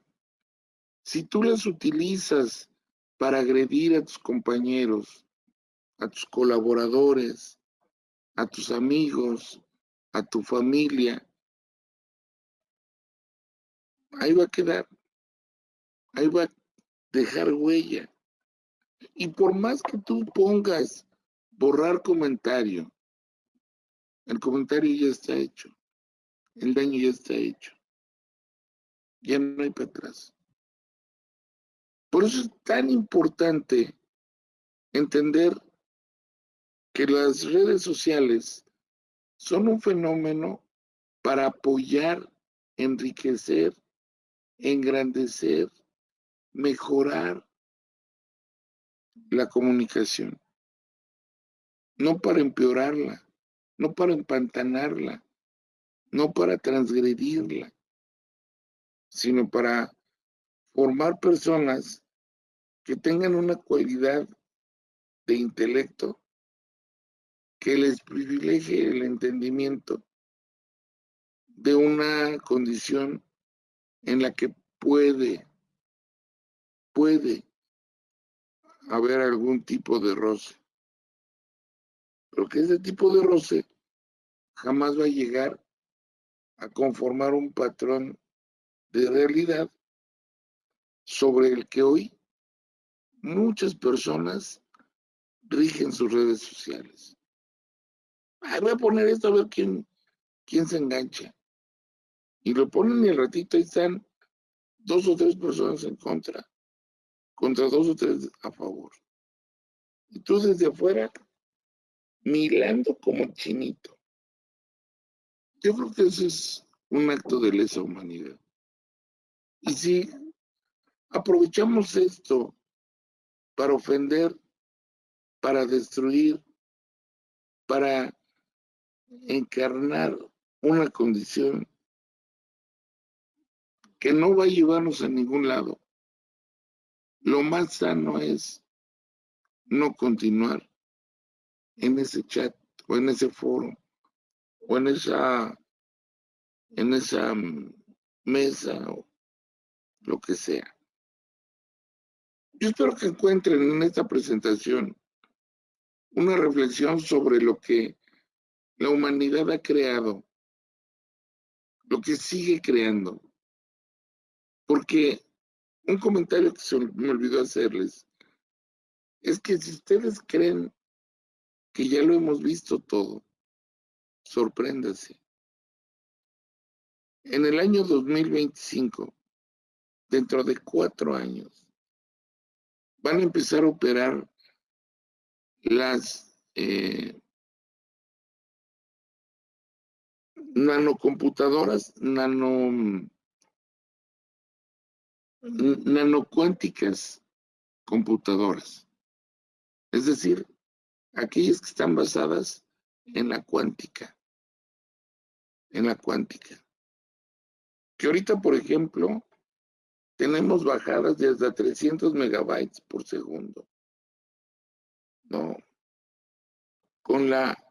Speaker 3: si tú las utilizas para agredir a tus compañeros, a tus colaboradores, a tus amigos, a tu familia, ahí va a quedar, ahí va a dejar huella. Y por más que tú pongas borrar comentario, el comentario ya está hecho, el daño ya está hecho, ya no hay para atrás. Por eso es tan importante entender que las redes sociales son un fenómeno para apoyar, enriquecer, engrandecer, mejorar la comunicación, no para empeorarla, no para empantanarla, no para transgredirla, sino para formar personas que tengan una cualidad de intelecto que les privilegie el entendimiento de una condición en la que puede haber algún tipo de roce, pero que ese tipo de roce jamás va a llegar a conformar un patrón de realidad sobre el que hoy muchas personas rigen sus redes sociales. Voy a poner esto a ver quién se engancha. Y lo ponen y al ratito ahí están 2 o 3 personas en contra 2 o 3 a favor. Y tú desde afuera mirando como chinito. Yo creo que eso es un acto de lesa humanidad. Y si aprovechamos esto para ofender, para destruir, para encarnar una condición que no va a llevarnos a ningún lado, lo más sano es no continuar en ese chat o en ese foro o en esa mesa o lo que sea. Yo espero que encuentren en esta presentación una reflexión sobre lo que la humanidad ha creado, lo que sigue creando. Porque un comentario que se me olvidó hacerles es que si ustedes creen que ya lo hemos visto todo, sorpréndase. En el año 2025, dentro de 4 años, van a empezar a operar las nanocomputadoras, nanocuánticas computadoras. Es decir, aquellas que están basadas en la cuántica. Que ahorita, por ejemplo, tenemos bajadas de hasta 300 megabytes por segundo. No. Con la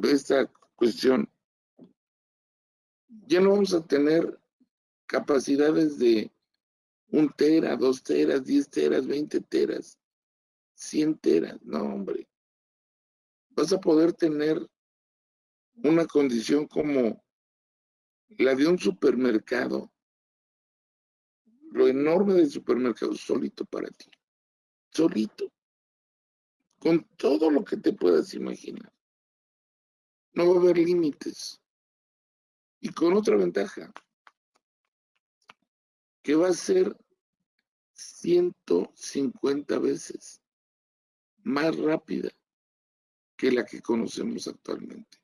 Speaker 3: esta cuestión, ya no vamos a tener capacidades de 1 tera, 2 teras, 10 teras, 20 teras, 100 teras. No, hombre. Vas a poder tener una condición como la de un supermercado, lo enorme del supermercado solito para ti, solito, con todo lo que te puedas imaginar. No va a haber límites. Y con otra ventaja, que va a ser 150 veces más rápida que la que conocemos actualmente.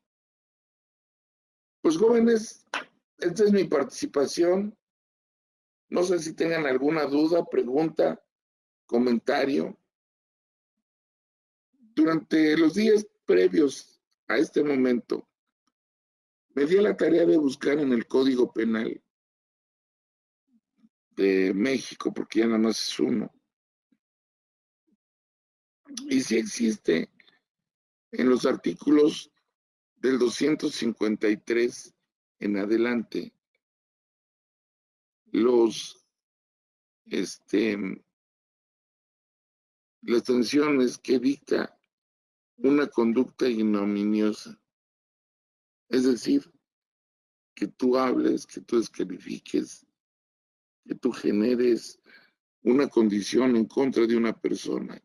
Speaker 3: Pues jóvenes, esta es mi participación. No sé si tengan alguna duda, pregunta, comentario. Durante los días previos a este momento, me di a la tarea de buscar en el Código Penal de México, porque ya nada más es uno. Y sí existe en los artículos del 253 en adelante los las sanciones que dicta una conducta ignominiosa. Es decir, que tú hables, que tú descalifiques, que tú generes una condición en contra de una persona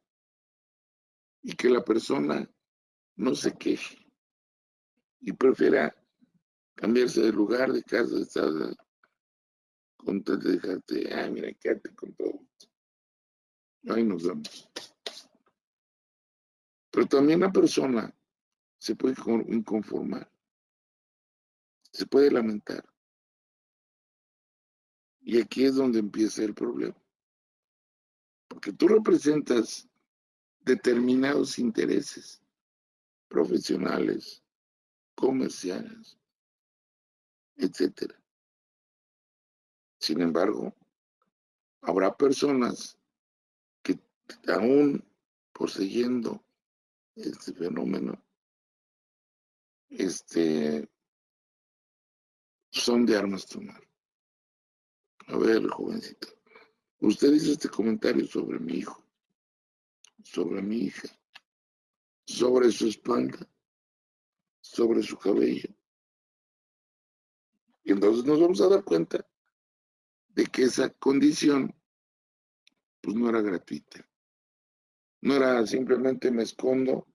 Speaker 3: y que la persona no se queje y prefiera cambiarse de lugar, de casa, de estado, con tal de dejarte, mira, quédate con todo. Ahí nos vamos. Pero también la persona se puede inconformar, se puede lamentar. Y aquí es donde empieza el problema. Porque tú representas determinados intereses profesionales, comerciales, etcétera. Sin embargo, habrá personas que aún poseyendo este fenómeno, son de armas tomar. A ver, jovencita, usted hizo este comentario sobre mi hijo, sobre mi hija, sobre su espalda, sobre su cabello. Y entonces nos vamos a dar cuenta de que esa condición, pues no era gratuita. No era simplemente me escondo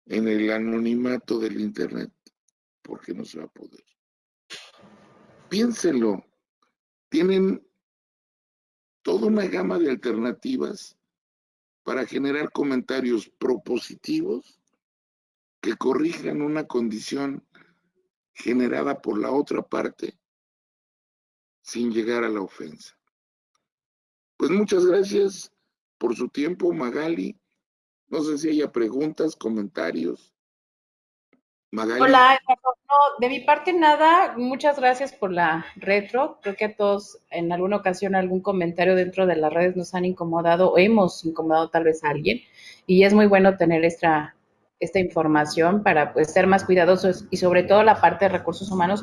Speaker 3: en el anonimato del Internet, porque no se va a poder. Piénsenlo, tienen toda una gama de alternativas para generar comentarios propositivos que corrijan una condición generada por la otra parte sin llegar a la ofensa. Pues muchas gracias por su tiempo, Magali. No sé si haya preguntas, comentarios. Magali.
Speaker 4: Hola, Eduardo. No, de mi parte nada. Muchas gracias por la retro. Creo que a todos en alguna ocasión algún comentario dentro de las redes nos han incomodado o hemos incomodado tal vez a alguien. Y es muy bueno tener esta información para pues ser más cuidadosos y sobre todo la parte de recursos humanos,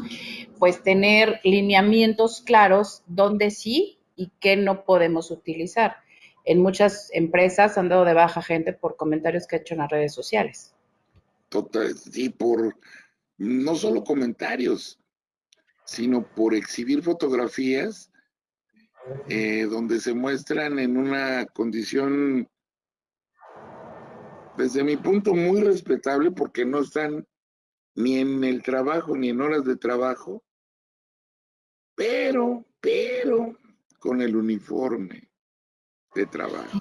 Speaker 4: pues tener lineamientos claros donde sí y qué no podemos utilizar. En muchas empresas han dado de baja gente por comentarios que ha hecho en las redes sociales.
Speaker 3: Total, y por no solo comentarios, sino por exhibir fotografías donde se muestran en una condición, desde mi punto, muy respetable, porque no están ni en el trabajo ni en horas de trabajo, pero con el uniforme de trabajo.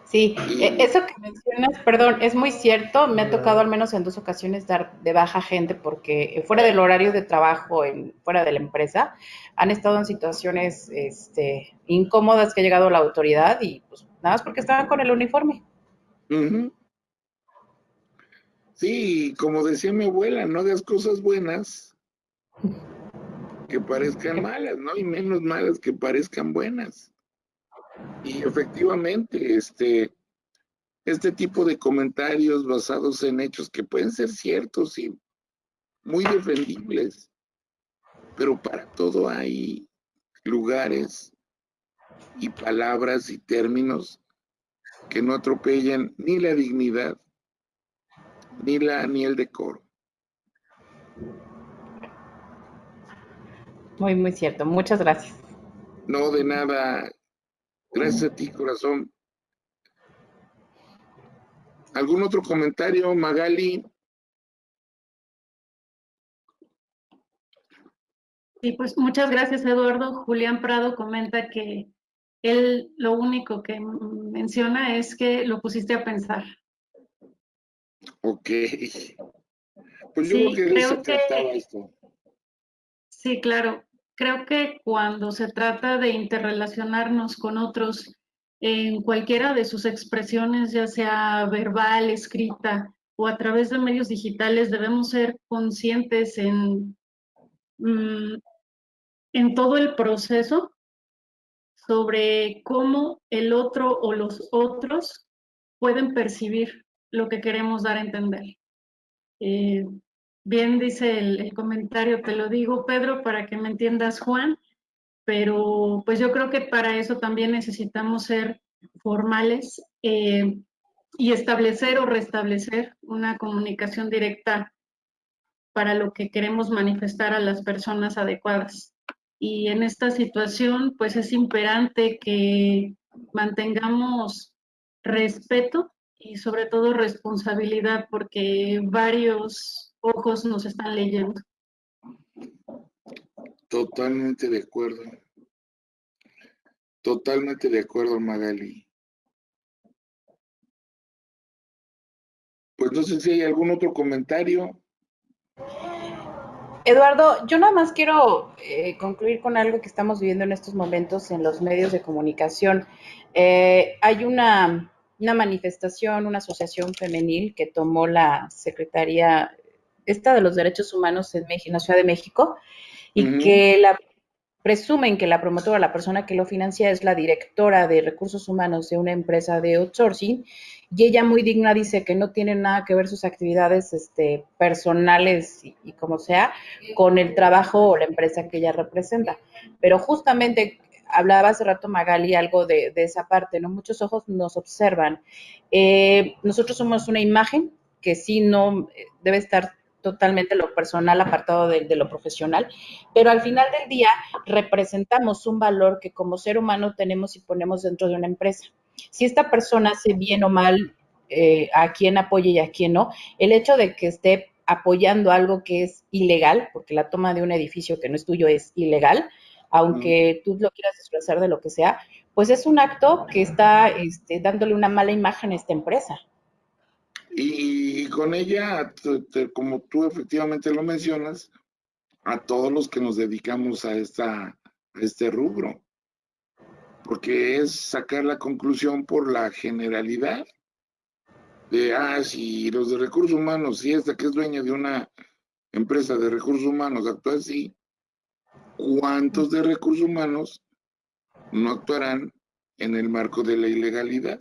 Speaker 4: Sí, eso que mencionas, perdón, es muy cierto. Me ha tocado al menos en 2 ocasiones dar de baja gente porque fuera del horario de trabajo, fuera de la empresa, han estado en situaciones incómodas que ha llegado la autoridad y pues nada más porque estaban con el uniforme.
Speaker 3: Uh-huh. Sí, como decía mi abuela, no hagas cosas buenas que parezcan malas, ¿no? Y menos malas que parezcan buenas. Y efectivamente, este tipo de comentarios basados en hechos que pueden ser ciertos y muy defendibles, pero para todo hay lugares y palabras y términos que no atropellan ni la dignidad ni el decoro.
Speaker 4: Muy, muy cierto. Muchas gracias.
Speaker 3: No, de nada. Gracias a ti, corazón. ¿Algún otro comentario, Magali?
Speaker 2: Sí, pues muchas gracias, Eduardo. Julián Prado comenta que Él lo único que menciona es que lo pusiste a pensar.
Speaker 3: Ok. Pues yo creo
Speaker 2: Sí,
Speaker 3: que de eso
Speaker 2: creo que
Speaker 3: trataba esto.
Speaker 2: sí, claro. Creo que cuando se trata de interrelacionarnos con otros en cualquiera de sus expresiones, ya sea verbal, escrita o a través de medios digitales, debemos ser conscientes mm, en todo el proceso sobre cómo el otro o los otros pueden percibir lo que queremos dar a entender. Eh, Bien dice el comentario, te lo digo, Pedro, para que me entiendas, Juan, pero pues yo creo que para eso también necesitamos ser formales y establecer o restablecer una comunicación directa para lo que queremos manifestar a las personas adecuadas. Y en esta situación, pues es imperante que mantengamos respeto y sobre todo responsabilidad, porque varios ojos nos están leyendo.
Speaker 3: Totalmente de acuerdo. Totalmente de acuerdo, Magali. Pues no sé si hay algún otro comentario.
Speaker 4: Eduardo, yo nada más quiero concluir con algo que estamos viviendo en estos momentos en los medios de comunicación. Hay una manifestación, una asociación femenil que tomó la Secretaría esta de los Derechos Humanos en México, en la Ciudad de México, y que presumen que la promotora, la persona que lo financia, es la directora de recursos humanos de una empresa de outsourcing, y ella muy digna dice que no tiene nada que ver sus actividades personales y como sea con el trabajo o la empresa que ella representa. Pero justamente hablaba hace rato Magali algo de esa parte, ¿no? Muchos ojos nos observan. Nosotros somos una imagen que sí no debe estar totalmente lo personal apartado de lo profesional, pero al final del día representamos un valor que como ser humano tenemos y ponemos dentro de una empresa. Si esta persona hace bien o mal a quien apoya y a quien no, el hecho de que esté apoyando algo que es ilegal, porque la toma de un edificio que no es tuyo es ilegal, aunque tú lo quieras disfrazar de lo que sea, pues es un acto que está dándole una mala imagen a esta empresa.
Speaker 3: Y con ella, como tú efectivamente lo mencionas, a todos los que nos dedicamos a este rubro, porque es sacar la conclusión por la generalidad de, si los de recursos humanos, si esta que es dueña de una empresa de recursos humanos actúa así, ¿cuántos de recursos humanos no actuarán en el marco de la ilegalidad?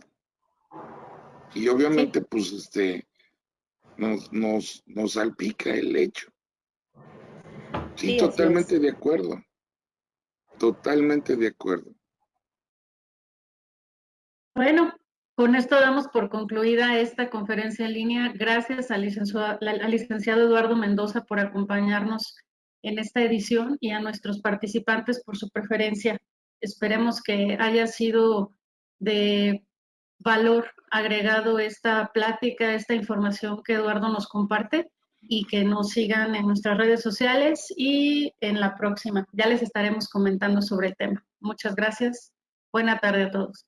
Speaker 3: Y
Speaker 2: Sí,
Speaker 3: obviamente, pues, nos salpica el hecho. Sí,
Speaker 4: Sí, así es.
Speaker 3: totalmente de acuerdo. Totalmente de acuerdo.
Speaker 2: bueno, con esto damos por concluida esta conferencia en línea. Gracias al licenciado Eduardo Mendoza por acompañarnos en esta edición y a nuestros participantes por su preferencia. Esperemos que haya sido de valor agregado esta plática, esta información que Eduardo nos comparte y que nos sigan en nuestras redes sociales y en la próxima. Ya les estaremos comentando sobre el tema. Muchas gracias. Buena tarde a todos.